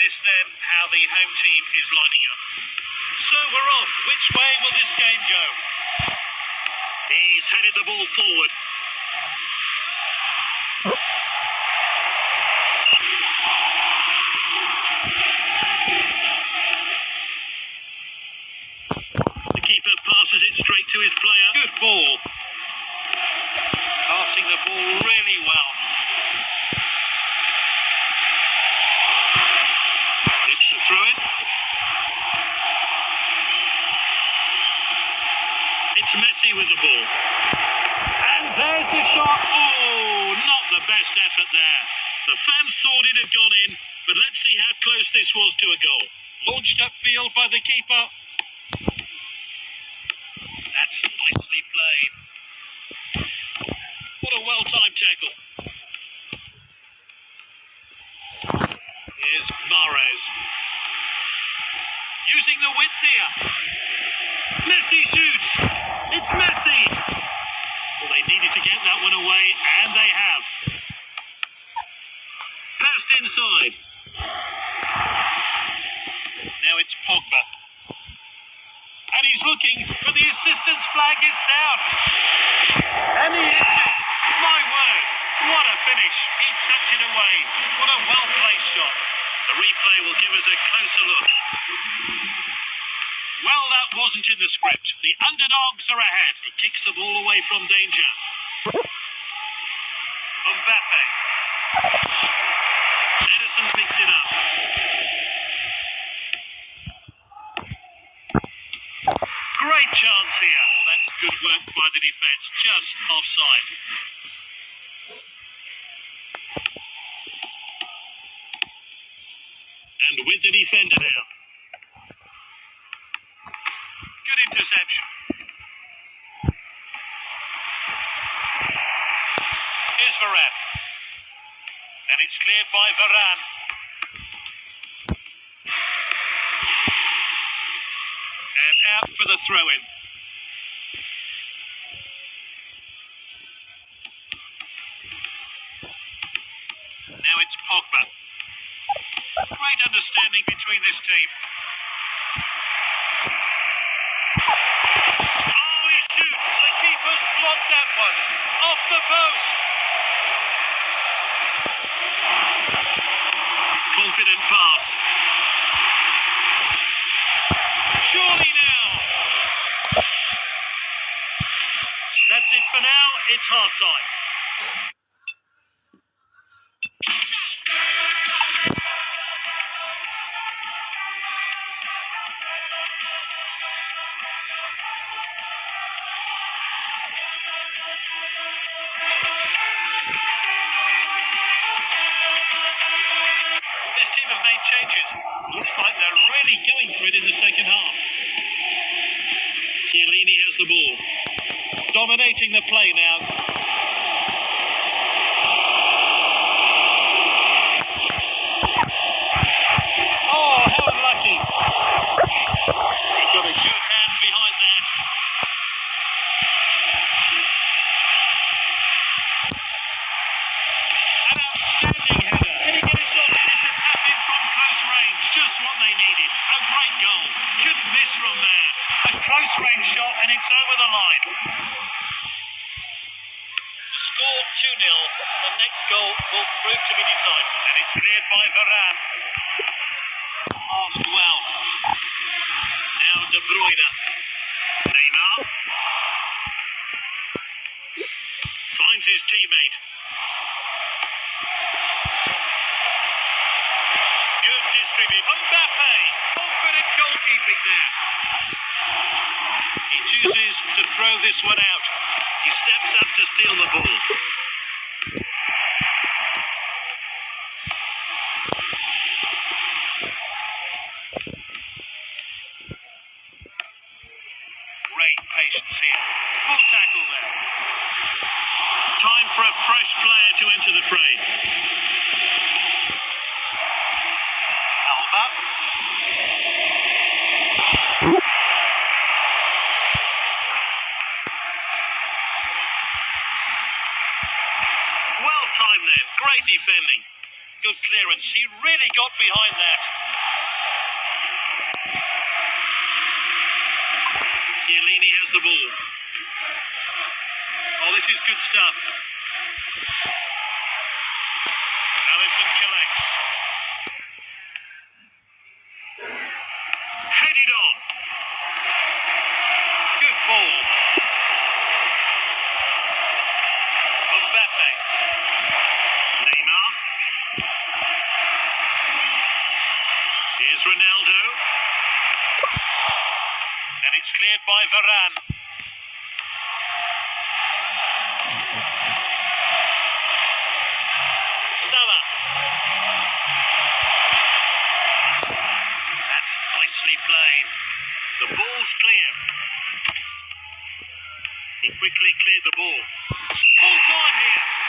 This then how the home team is lining up. So we're off. Which way will this game go? He's headed the ball forward. The keeper passes it straight to his player. Good ball. Passing the ball really well. It's a throw-in. It's Messi with the ball. And there's the shot. Oh, not the best effort there. The fans thought it had gone in, but let's see how close this was to a goal. Launched upfield by the keeper. That's nicely played. What a well-timed tackle. Here's Mahrez. Using the width here. Messi shoots. It's Messi. Well, they needed to get that one away, and they have. Passed inside. Now it's Pogba. And he's looking, but the assistant's flag is down. And he hits it. My word. What a finish. He tucked it away. What a well-placed shot. The replay will give us a closer look. Well, that wasn't in the script. The underdogs are ahead. He kicks the ball away from danger. Mbappe. Edison picks it up. Great chance here. Oh, that's good work by the defence. Just offside. And with the defender now. Good interception. Here's Varane. And it's cleared by Varane. And out for the throw-in. Now it's Pogba. Great understanding between this team. Oh, he shoots. The keeper's blocked that one. Off the post. Confident pass. Surely now. That's it for now. It's half-time. This team have made changes. Looks like they're really going for it in the second half. Chiellini has the ball. Dominating the play now. Oh, how unlucky. He's got a good hand behind that. An outstanding header. Can he get a shot? It's a tap in from close range. Just what they needed. A great goal. Couldn't miss from there. A close range shot and it's over the line. The score 2-0. The next goal will prove to be decisive. And it's cleared by Varane. Passed well. Now De Bruyne. Neymar. Finds his teammate. Good distribute. Mbappe. Confident goalkeeping there. He chooses to throw this one out. He steps up to steal the ball. Great patience here. Full tackle there. Time for a fresh player to enter the fray. Alba. Well timed there. Great defending. Good clearance. He really got behind that. Chiellini has the ball. Oh, this is good stuff. Allison collects. Headed on. Good ball. Mbappe. Neymar. Here's Ronaldo. And it's cleared by Varane. Salah. That's nicely played. The ball's clear. He quickly cleared the ball. Full time here.